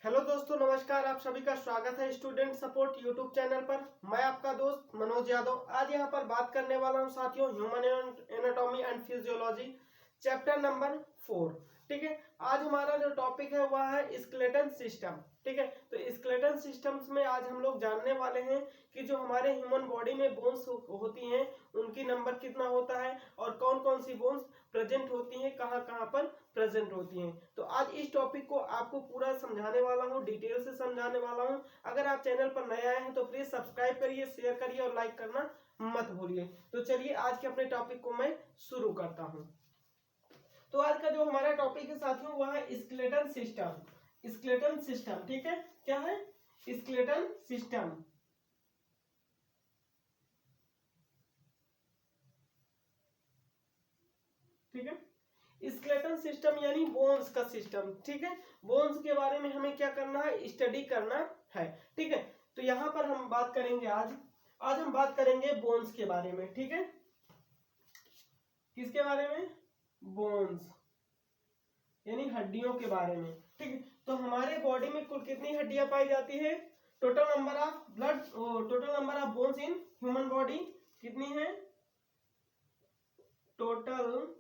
Hello दोस्तों, नमस्कार। आप सभी का स्वागत है स्टूडेंट सपोर्ट यूट्यूब चैनल पर। मैं आपका दोस्त मनोज यादव आज यहाँ पर बात करने वाला हूँ साथियों, human anatomy and physiology chapter number 4। ठीक है, आज हमारा जो टॉपिक है वह है स्केलेटन सिस्टम। ठीक है, तो स्केलेटन सिस्टम्स में आज हम लोग जानने वाले हैं कि जो हमारे ह्यूमन बॉडी में बोन्स होती हैं उनकी नंबर कितना होता है और कौन कौन सी बोन्स प्रेजेंट होती हैं, कहाँ कहाँ पर प्रेजेंट होती हैं। तो आज इस टॉपिक को आपको पूरा समझाने वाला हूँ, डिटेल से समझाने वाला हूँ। अगर आप चैनल पर नए आए हैं तो प्लीज सब्सक्राइब करिए, शेयर करिए और लाइक करना मत भूलिए। तो चलिए आज के अपने टॉपिक को मैं शुरू करता हूँ। तो आज का जो हमारा टॉपिक है साथियों वह है स्केलेटन सिस्टम। स्केलेटन सिस्टम, ठीक है, क्या है स्केलेटन सिस्टम। ठीक है, स्केलेटन सिस्टम यानी बोन्स का सिस्टम। ठीक है, बोन्स के बारे में हमें क्या करना है, स्टडी करना है। ठीक है, तो यहां पर हम बात करेंगे आज हम बात करेंगे बोन्स के बारे में। ठीक है, किसके बारे में, बोन्स यानी हड्डियों के बारे में। ठीक है, तो हमारे बॉडी में कुल कितनी हड्डियां पाई जाती है, total number of bones in human body कितनी है, total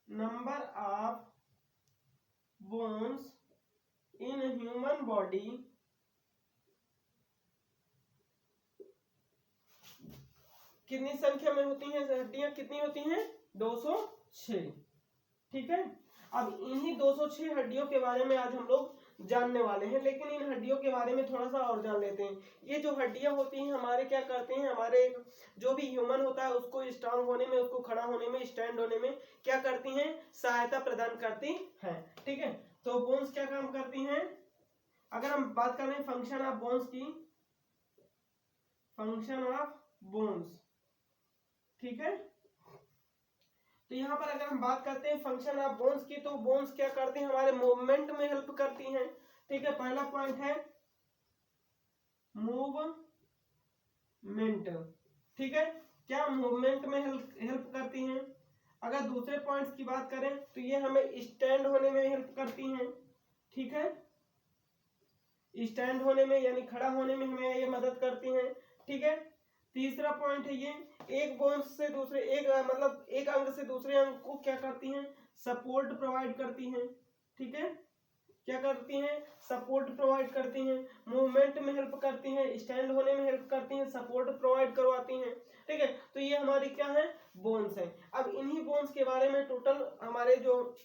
number of bones in human body कितनी संख्या में होती हैं, हड्डियां कितनी होती हैं, 206। ठीक है, अब इन्हीं 206 हड्डियों के बारे में आज हम लोग जानने वाले हैं, लेकिन इन हड्डियों के बारे में थोड़ा सा और जान लेते हैं। ये जो हड्डियां होती हैं हमारे क्या करते हैं, हमारे जो भी ह्यूमन होता है उसको स्ट्रांग होने में, उसको खड़ा होने में, स्टैंड होने में क्या करती हैं, सहायता प्रदान करती हैं। ठीक है, तो बोन्स क्या काम करती हैं, अगर हम बात करें फंक्शन ऑफ बोन्स की, फंक्शन ऑफ बोन्स, ठीक है, तो यहाँ पर अगर हम बात करते हैं फंक्शन ऑफ बोन्स की, तो बोन्स क्या करते हैं, हमारे मूवमेंट में हेल्प करती हैं। ठीक है, पहला पॉइंट है मूवमेंट। ठीक है, क्या मूवमेंट में हेल्प करती हैं। अगर दूसरे पॉइंट्स की बात करें तो ये हमें स्टैंड होने में हेल्प करती हैं। ठीक है, स्टैंड होने में यानी खड़ा होने में हमें ये मदद करती हैं। ठीक है, तीसरा पॉइंट है ये एक बोन से दूसरे मतलब एक अंग से दूसरे अंग को क्या करती हैं, सपोर्ट प्रोवाइड करती हैं। ठीक है, क्या करती हैं, सपोर्ट प्रोवाइड करती हैं, मूवमेंट में हेल्प करती हैं, स्टैंड होने में हेल्प करती हैं, सपोर्ट प्रोवाइड करवाती हैं। ठीक है, तो ये हमारी क्या है, बोन्स है। अब इन्हीं बोन्स के बारे में टोटल हमारे जो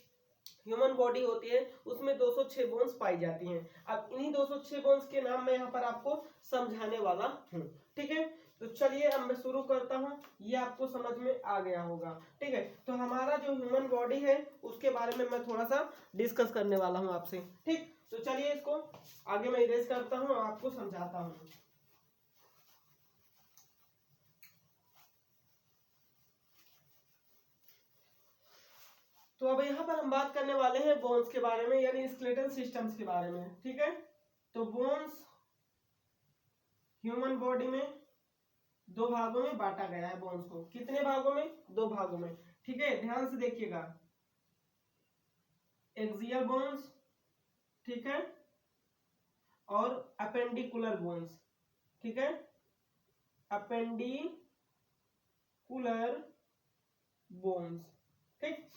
ह्यूमन बॉडी होती है उसमें 206 बोन्स पाई जाती हैं। अब इन्हीं 206 बोन्स के नाम मैं यहाँ पर आपको समझाने वाला हूँ। ठीक है, तो चलिए अब मैं शुरू करता हूँ, ये आपको समझ में आ गया होगा। ठीक है, तो हमारा जो ह्यूमन बॉडी है उसके बारे में मैं थोड़ा सा डिस्कस करने वाला हूँ आपसे। ठीक, तो चलिए इसको आगे मैं इरेज करता हूँ और आपको समझाता हूँ। तो अब यहाँ पर हम बात करने वाले हैं बोन्स के बारे में यानी स्केलेटल सिस्टम्स के बारे में। ठीक है, तो बोन्स ह्यूमन बॉडी में दो भागों में बांटा गया है। बोन्स को कितने भागों में, दो भागों में। ठीक है, ध्यान से देखिएगा, एक्सियल बोन्स, ठीक है, और अपेंडिकुलर बोन्स। ठीक है, अपेंडिकुलर बोन्स। ठीक,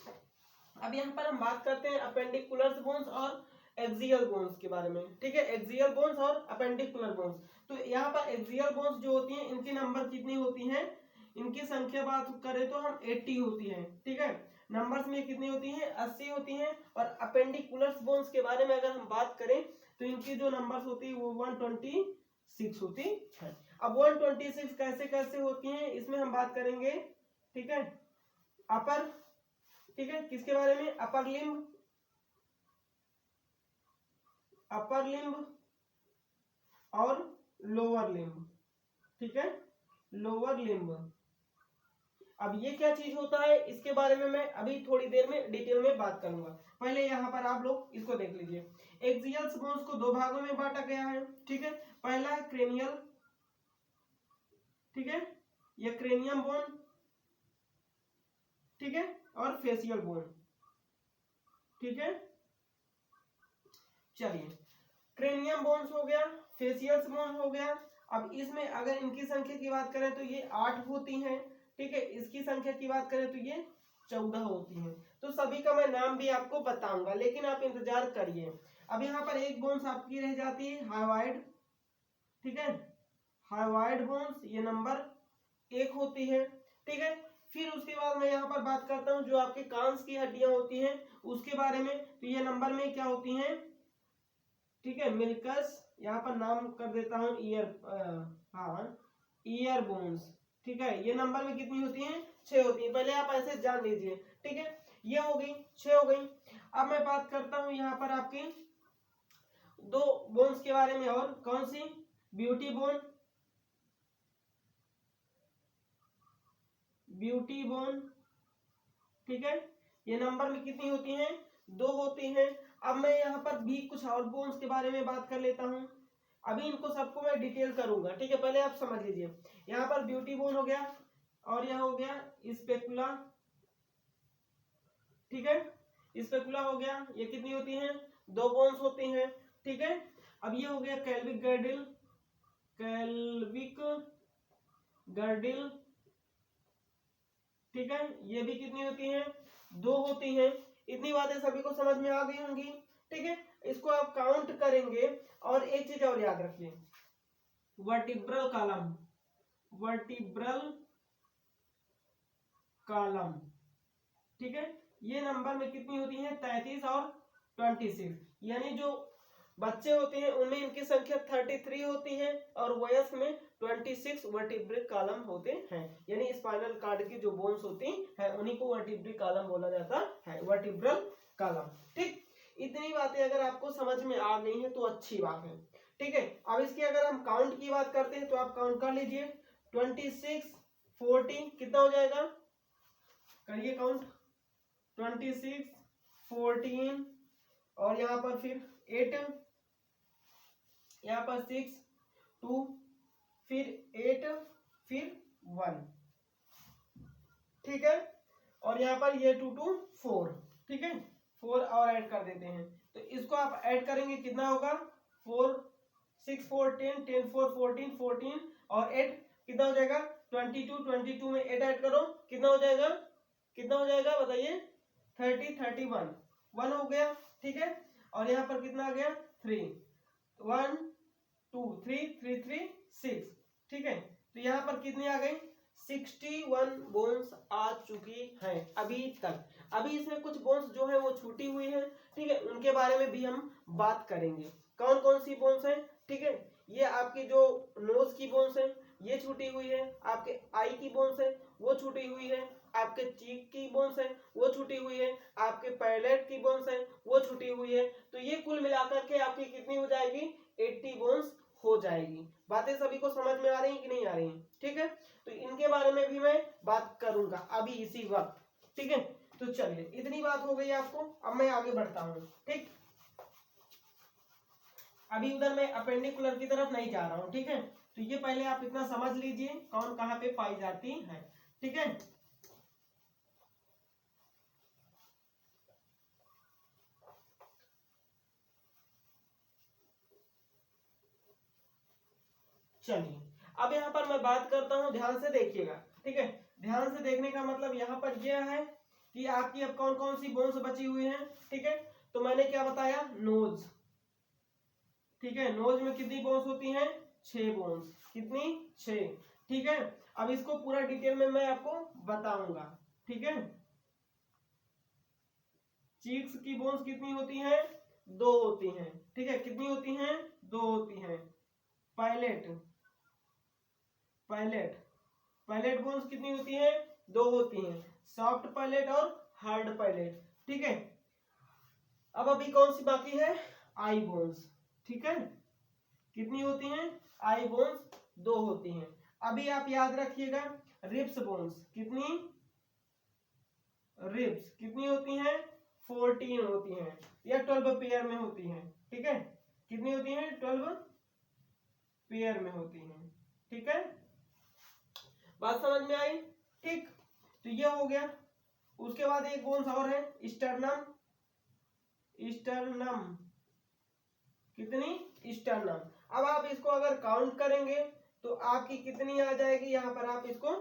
अब यहाँ पर हम बात करते हैं अपेंडिकुलर बोन्स और एक्सियल बोन्स के बारे में। ठीक है, एक्सियल बोन्स और अपेंडिकुलर बोन्स। तो यहाँ पर एक्सियल बोन्स जो होती हैं इनकी नंबर कितनी होती हैं, इनकी संख्या बात करें तो हम 80 होती है। ठीक है, नंबर्स में कितनी होती हैं, 80 होती हैं। और अपेंडिकुलर बोन्स के बारे में अगर हम बात करें तो इनकी जो नंबर्स होती है वो 126 होती है। अब 126 कैसे कैसे होती हैं इसमें हम बात करेंगे। ठीक है, अपर, ठीक है, किसके बारे में, अपर लिम्ब और लोअर लिम्ब। ठीक है, लोअर लिम्ब। अब ये क्या चीज होता है इसके बारे में मैं अभी थोड़ी देर में डिटेल में बात करूंगा। पहले यहाँ पर आप लोग इसको देख लीजिए। एक्सियल बोन्स को दो भागों में बांटा गया है। ठीक है, पहला है क्रेनियल, ठीक है, ये क्रेनियम बोन, ठीक है, और फेशियल बोन। ठीक है, चलिए क्रेनियम बोन्स हो गया, फेशियल्स बोन हो गया। अब इसमें अगर इनकी संख्या की बात करें तो ये 8 होती हैं, ठीक है। इसकी संख्या की बात करें तो ये 14 होती हैं। तो सभी का मैं नाम भी आपको बताऊंगा, लेकिन आप इंतजार करिए। अब यहाँ पर एक बोन्स आपकी रह जाती है हाइवाइड, ठीक है। हाइवाइड बोन्स ये नंबर 1 होती है, ठीक है। फिर उसके बाद मैं यहाँ पर बात करता हूँ जो आपके कांस की हड्डियां होती हैं उसके बारे में। तो ये नंबर में क्या होती हैं, ठीक है। मिल्कस, यहाँ पर नाम कर देता हूँ ईयर बोन्स, ठीक है। ये नंबर में कितनी होती हैं, 6 होती हैं। पहले आप ऐसे जान लीजिए, ठीक है। ये हो गई 6 हो गई। अब मैं बात करता हूँ यहाँ पर आपकी 2 बोन्स के बारे में, और कौन सी, ब्यूटी बोन, ब्यूटी बोन, ठीक है। ये नंबर में कितनी होती हैं, 2 होती हैं। अब मैं यहाँ पर भी कुछ और बोन्स के बारे में बात कर लेता हूँ। अभी इनको सबको मैं डिटेल करूंगा, ठीक है। पहले आप समझ लीजिए, यहाँ पर ब्यूटी बोन हो गया और यह हो गया स्पेकुला, ठीक है। स्पेकुला हो गया, ये कितनी होती हैं, 2 बोन्स होती हैं, ठीक है। अब ये हो गया कैल्विक गर्डिल, कैल्विक गर्डिल, ठीक है। ये भी कितनी होती हैं, 2 होती हैं। इतनी बातें सभी को समझ में आ गई होंगी, ठीक है। इसको आप काउंट करेंगे। और एक चीज और याद रखिए, वर्टिब्रल कॉलम, वर्टिब्रल कॉलम, ठीक है। ये नंबर में कितनी होती है, 33 और 26। यानी जो बच्चे होते हैं उनमें इनकी संख्या 33 होती है और वयस्क में 26 वर्टिब्रल कॉलम होते हैं। यानी स्पाइनल कॉर्ड की जो बोन्स होती हैं उन्हीं को वर्टिब्रल कॉलम बोला जाता है, वर्टिब्रल कॉलम, ठीक। इतनी बातें अगर आपको समझ में आ गई हैं तो अच्छी बात है, ठीक है। अब इसकी अगर हम काउंट की बात करते हैं तो आप काउंट कर लीजिए, 26 14 कितना हो जाएगा, करिए काउंट, 26 14 और यहाँ पर फिर 8, यहाँ पर 6 2 फिर 8 फिर 1, ठीक है। और यहाँ पर ये 2 2 4, ठीक है। 4 और ऐड कर देते हैं, तो इसको आप ऐड करेंगे कितना होगा, 4 6 4 10 10 4 14 14 और 8 कितना हो जाएगा, 22 22 में 8 ऐड करो कितना हो जाएगा, कितना हो जाएगा बताइए, 30 31 1 हो गया, ठीक है। और यहाँ पर कितना आ गया, 3 1 2 3 3 3 6, ठीक है। तो यहाँ पर कितनी आ गई, 61 बोन्स आ चुकी हैं अभी तक। अभी इसमें कुछ बोन्स जो है वो छूटी हुई है, ठीक है। उनके बारे में भी हम बात करेंगे, कौन कौन सी बोन्स हैं, ठीक है। ये आपकी जो नोज की बोन्स है ये छूटी हुई है, आपके आई की बोन्स है वो छूटी हुई है, आपके चीक की बोन्स है वो छूटी हुई है, आपके पैलेट की बोन्स है वो छूटी हुई है। तो ये कुल मिलाकर के आपकी कितनी हो जाएगी, 80 बोन्स हो जाएगी। बातें सभी को समझ में आ रही कि नहीं आ रही, ठीक है। तो इनके बारे में भी मैं बात करूंगा अभी इसी वक्त, ठीक है। तो चलिए इतनी बात हो गई आपको, अब मैं आगे बढ़ता हूं, ठीक। अभी उधर मैं अपेंडिकुलर की तरफ नहीं जा रहा हूं, ठीक है। तो ये पहले आप इतना समझ लीजिए कौन कहां पे पाई जाती है, ठीक है। चलिए अब यहाँ पर मैं बात करता हूँ, ध्यान से देखिएगा, ठीक है। ध्यान से देखने का मतलब यहाँ पर यह है कि आपकी अब कौन कौन सी बोन्स बची हुई हैं, ठीक है। तो मैंने क्या बताया, नोज, ठीक है। नोज में कितनी बोन्स होती हैं, 6 बोन्स, कितनी, 6, ठीक है। अब इसको पूरा डिटेल में मैं आपको बताऊंगा, ठीक है। चीक्स की बोन्स कितनी होती हैं, 2 होती हैं, ठीक है। कितनी होती हैं, 2 होती हैं। पायलेट, पायलेट, पायलेट बोन्स कितनी होती हैं, 2 होती हैं। सॉफ्ट पायलेट और हार्ड पायलेट, ठीक है। अब अभी कौन सी बाकी है, आई बोन्स, ठीक है। कितनी होती हैं, आई बोन्स 2 होती हैं। अभी आप याद रखिएगा, रिब्स बोन्स कितनी, रिब्स कितनी होती हैं, 14 होती हैं, या 12 पेयर में होती हैं, ठीक है। कितनी होती हैं, 12 पेयर में होती हैं, ठीक है। बात समझ में आई, ठीक। तो ये हो गया। उसके बाद एक बोन्स और है, स्टर्नम, स्टर्नम, कितनी स्टर्नम। अब आप इसको अगर काउंट करेंगे तो आपकी कितनी आ जाएगी, यहाँ पर आप इसको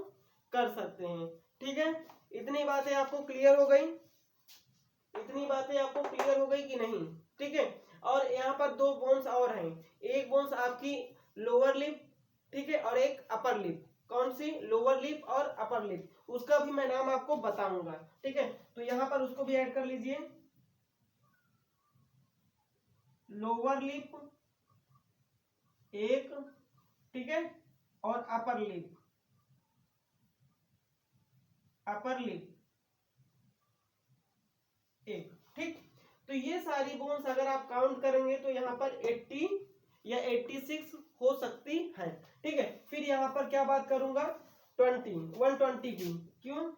कर सकते हैं। ठीक है, इतनी बातें आपको क्लियर हो गई, इतनी बातें आपको क्लियर हो गई कि नहीं? ठीक है, और यहाँ पर दो बोन्स और हैं, एक बोन्स आपकी लोअर लिप, ठीक है, और एक अपर लिप। कौन सी? लोअर लिप और अपर लिप, उसका भी मैं नाम आपको बताऊंगा। ठीक है, तो यहाँ पर उसको भी ऐड कर लीजिए। लोअर लिप एक, ठीक है, और अपर लिप, अपर लिप एक। ठीक, तो ये सारी बोन्स अगर आप काउंट करेंगे तो यहाँ पर 80 या 86 हो सकती है। ठीक है, फिर यहाँ पर क्या बात करूंगा, 120 की। क्यों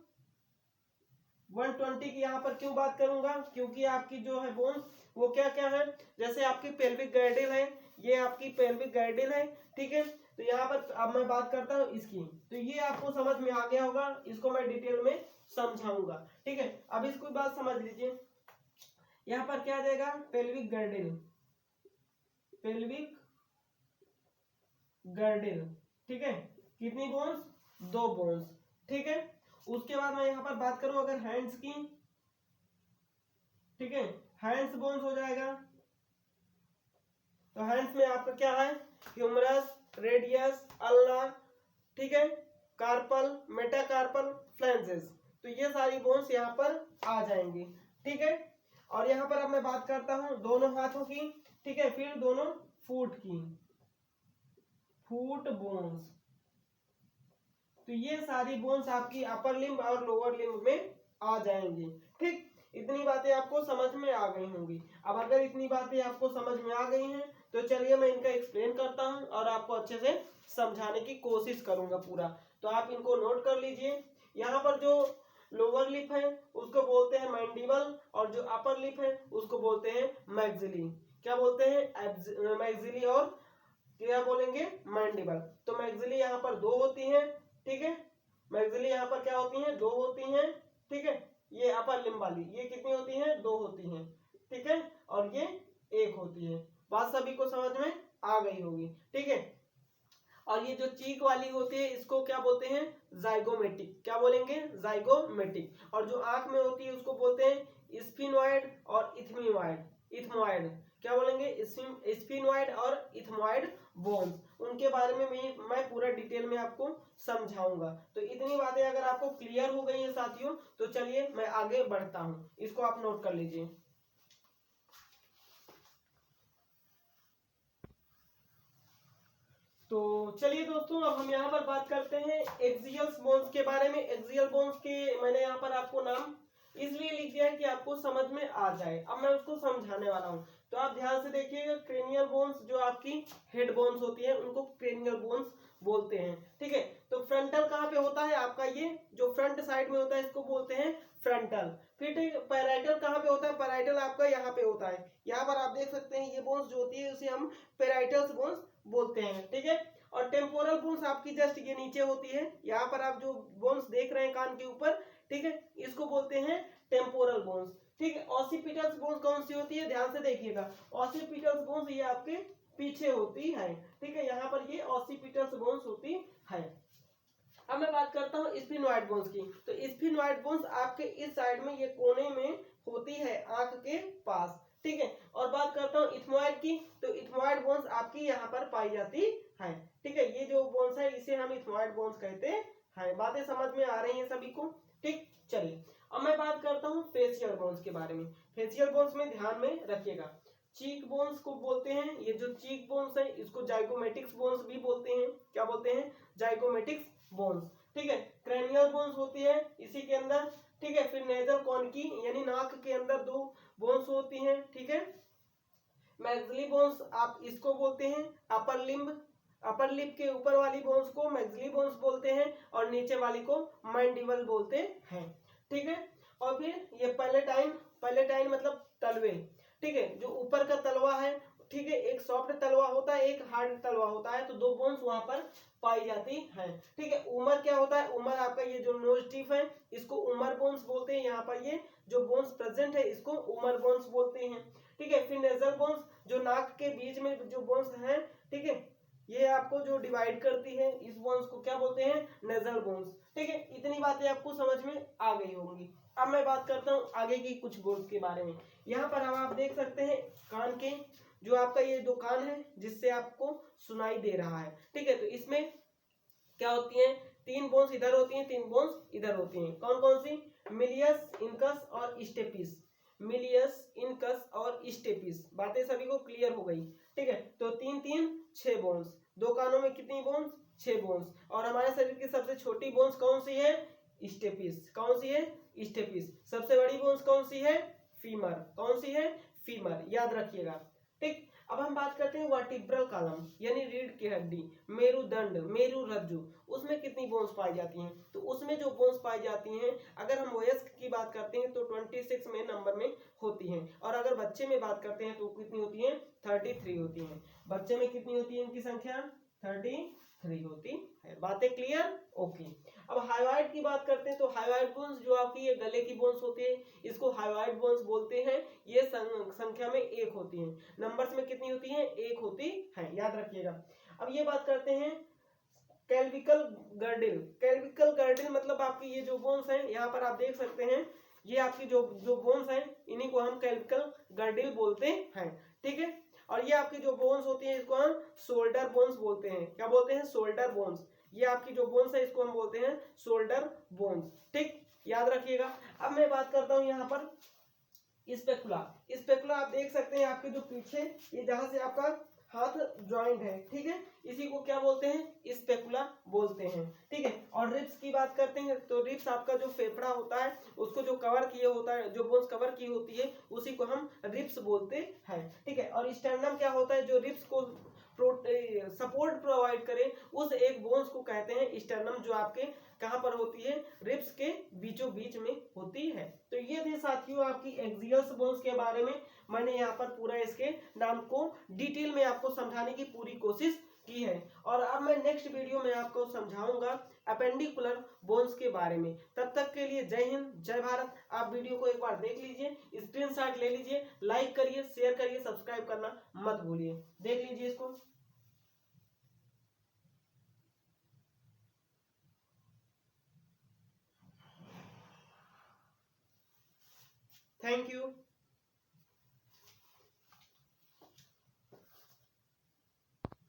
120 की यहाँ पर क्यों बात करूंगा? क्योंकि आपकी जो है बोन्स वो क्या क्या है, जैसे आपकी पेल्विक गर्डल है, ये आपकी पेल्विक गर्डल है। ठीक है, तो यहाँ पर अब मैं बात करता हूँ इसकी, तो ये आपको समझ में आ गया होगा, इसको मैं डिटेल में समझाऊंगा। ठीक है, अब इसको बात समझ लीजिए। यहाँ पर क्या आ जाएगा, पेल्विक गर्डल, पेल्विक गर्डल। ठीक है, कितनी बोन्स? 2 बोन्स। ठीक है, उसके बाद मैं यहाँ पर बात करूं अगर हैंड्स की, ठीक है, हैंड्स बोन्स हो जाएगा। तो हैंड्स में आपका क्या है, ह्यूमरस, रेडियस, अल्ना, ठीक है, कार्पल, मेटाकार्पल, फ्लैंजेस। तो ये सारी बोन्स यहाँ पर आ जाएंगी। ठीक है, और यहाँ पर अब मैं बात करता हूं दोनों हाथों की, ठीक है, फिर दोनों फुट की, फुट बोन्स। तो ये सारी बोन्स आपकी अपर लिम्ब और लोअर लिम्ब में आ जाएंगी। ठीक, इतनी बातें आपको समझ में आ गई होंगी। अब अगर इतनी बातें आपको समझ में आ गई हैं तो चलिए मैं इनका एक्सप्लेन करता हूं और आपको अच्छे से समझाने की कोशिश करूंगा पूरा। तो आप इनको नोट कर लीजिए। यहाँ पर जो लोअर लिप है उसको बोलते हैं मैंडिबल, और जो अपर लिप है उसको बोलते हैं मैक्सिली। क्या बोलते हैं? मैक्सिली और क्या बोलेंगे? मैंडिबल। तो मैक्सिली यहाँ पर 2 होती हैं। ठीक है, मैक्सिली यहाँ पर क्या होती हैं? 2 होती हैं। ठीक है, ये अपर लिम्ब वाली ये कितनी होती हैं? 2 होती हैं। ठीक है, और ये 1 होती है। बात सभी को समझ में आ गई होगी। ठीक है, और ये जो चीक वाली होती है इसको क्या बोलते हैं? जाइगोमेटिक। क्या बोलेंगे? जाइगोमेटिक। और जो आंख में होती है उसको बोलते हैं स्फिनोइड और इथ्मियोइड, इथमोइड। क्या बोलेंगे? स्फिनोइड और इथमोइड बोन्स। उनके बारे में मैं पूरा डिटेल में आपको समझाऊंगा। तो इतनी बातें अगर आपको क्लियर हो गई है साथियों, तो चलिए मैं आगे बढ़ता हूं। इसको आप नोट कर लीजिए। तो चलिए दोस्तों, अब हम यहाँ पर बात करते हैं एक्सियल बोन्स के बारे में। एक्सियल बोन्स के मैंने यहाँ पर आपको नाम इसलिए लिख दिया है कि आपको समझ में आ जाए। अब मैं उसको समझाने वाला हूँ, तो आप ध्यान से देखिएगा। क्रेनियल बोन्स जो आपकी हेड बोन्स होती है उनको क्रेनियल बोन्स बोलते हैं। ठीक है, तो फ्रंटल कहाँ पे होता है आपका? ये जो फ्रंट साइड में होता है इसको बोलते हैं फ्रंटल। फिर ठीक, पैराइटल कहाँ पे होता है? पैराइटल आपका यहाँ पे होता है। यहाँ पर आप देख सकते हैं ये बोन्स जो होती है उसे हम पैराइटल बोन्स बोलते हैं। ठीक है, और टेम्पोरल बोन्स आपकी जस्ट ये नीचे होती है। यहाँ पर आप जो बोन्स देख रहे हैं कान के ऊपर, ठीक है, इसको बोलते हैं टेम्पोरल बोन्स। ठीक है, ऑसिपिटल्स बोन्स कौन सी होती है? ध्यान से देखिएगा। ऑसिपिटल्स बोन्स ये आपके पीछे होती है। ठीक है, यहाँ पर ये ऑसिपिटल्स बोन्स होती है। अब मैं बात करता हूँ स्फिनोइड बोन्स की। तो स्फिनोइड बोन्स आपके इस साइड में ये कोने में होती है, आंख के पास। ठीक है, और बात करता हूँ इथमोइड की। तो इथमोइड बोन्स आपकी यहाँ पर पाई जाती है। ठीक है, ये जो बोन्स है इसे हम इथमोइड बोन्स कहते हैं। बातें समझ में आ रही हैं सभी को? ठीक, चलिए अब मैं बात करता हूँ फेशियल बोन्स के बारे में। फेशियल बोन्स में ध्यान में रखिएगा। चीक बोन्स को बोलते हैं, ये जो चीक बोन्स है इसको जाइगोमेटिक्स बोन्स भी बोलते हैं। क्या बोलते हैं? जाइगोमेटिक्स बोन्स। ठीक है, क्रेनियल बोन्स होती है इसी के अंदर। ठीक है, फिर नेजल कॉनकी यानी नाक के अंदर 2 बोन्स होती हैं। ठीक है, मैक्सिली बोन्स आप इसको बोलते हैं। अपर लिम्ब, अपर लिप के ऊपर वाली बोन्स को मैक्सिली बोन्स बोलते हैं, और नीचे वाली को मैंडिबल बोलते हैं। ठीक है, और फिर ये पैलेटाइन, पैलेटाइन मतलब तलवे। ठीक है, जो ऊपर का तलवा है, ठीक है, एक सॉफ्ट तलवा होता है, एक हार्ड तलवा होता है। तो 2 बोन्स वहां पर पाई जाती है। ठीक है, उमर क्या होता है? उमर आपका ये जो नोज टिप है इसको उमर बोन्स बोलते हैं। यहाँ पर ये जो बोन्स प्रेजेंट है इसको उमर बोन्स बोलते हैं। ठीक है। फिर नेजल बोन्स, जो नाक के बीच में जो बोन्स हैं, ठीक है, ये आपको जो डिवाइड करती है इस बोन्स को क्या बोलते हैं, नेजल बोन्स। ठीक है, इतनी बातें आपको समझ में आ गई होंगी। अब मैं बात करता हूँ आगे की कुछ बोन्स के बारे में। यहाँ पर हम आप देख सकते हैं कान के, जो आपका ये दो कान है जिससे आपको सुनाई दे रहा है, ठीक है। तो इसमें क्या होती है, तीन बोन्स इधर होती हैं, तीन बोन्स इधर होती हैं। कौन कौन सी, मिलियस, इनकस और स्टेपिस। मिलियस, इनकस और स्टेपिस। बातें सभी को क्लियर हो गई, ठीक है। तो तीन तीन छह बोन्स, दो कानों में कितनी बोन्स, छह बोन्स। और हमारे शरीर की सबसे छोटी बोन्स कौन सी है, स्टेपिस। कौन सी है, स्टेपिस। सबसे बड़ी बोन्स कौन सी है, फीमर। कौन सी है, फीमर, याद रखिएगा, ठीक। अब हम बात करते हैं वर्टिब्रल कॉलम, यानी रीढ़ की हड्डी, मेरुदंड, मेरुरज्जु, उसमें कितनी बोन्स पाई जाती हैं। तो उसमें जो बोन्स पाई जाती हैं, अगर हम वयस्क की बात करते हैं तो 26 में नंबर में होती हैं, और अगर बच्चे में बात करते हैं तो कितनी होती हैं, 33 होती हैं। बच्चे में कितनी होती है इनकी संख्या, 33 होती है। बातें क्लियर, ओके। अब हाइवाइड की बात करते हैं तो हाइवाइड बोन्स जो आपकी ये गले की बोन्स होती है, इसको हाइवाइड बोन्स बोलते हैं। ये संख्या में एक होती है। नंबर्स में कितनी होती है, एक होती है, याद रखिएगा। अब ये बात करते हैं कैल्विकल गर्डिल। कैल्विकल गर्डिल मतलब आपकी ये जो बोन्स हैं, यहाँ पर आप देख सकते हैं, ये आपकी जो जो बोन्स हैं, इन्हीं को हम कैल्विकल गर्डिल बोलते हैं, ठीक है। और ये आपकी जो बोन्स होती हैं, इसको हम शोल्डर बोन्स बोलते हैं। क्या बोलते हैं, शोल्डर बोन्स। ये आपकी जो बोन्स है इसको हम बोलते हैं शोल्डर बोन्स, ठीक, याद रखिएगा। अब मैं बात करता हूं यहाँ पर स्पेकुला। स्पेकुला आप देख सकते हैं, आपके जो पीछे ये जहां से आपका हाथ ज्वाइंट है, ठीक है, इसी को क्या बोलते हैं, स्पेकुला बोलते हैं, ठीक है। और रिब्स की बात करते हैं तो रिब्स आपका जो फेफड़ा होता है उसको जो कवर किए होता है, जो बोन्स कवर की होती है उसी को हम रिब्स बोलते हैं, ठीक है। और स्टर्नम क्या होता है, जो रिब्स को सपोर्ट प्रोवाइड करे उस एक बोन्स को कहते हैं स्टर्नम, जो आपके कहां पर होती है, रिब्स के बीचों बीच में होती है। तो ये थे साथियों आपकी एक्सियल बोन्स के बारे में। मैंने यहाँ पर पूरा इसके नाम को डिटेल में आपको समझाने की पूरी कोशिश की है। और अब मैं नेक्स्ट वीडियो में आपको समझाऊंगा अपेंडिकुलर बोन्स के बारे में। तब तक के लिए जय हिंद, जय भारत। आप वीडियो को एक बार देख लीजिए, स्क्रीनशॉट ले लीजिए, लाइक करिए, शेयर करिए, सब्सक्राइब करना मत भूलिए। देख लीजिए इसको। Thank you.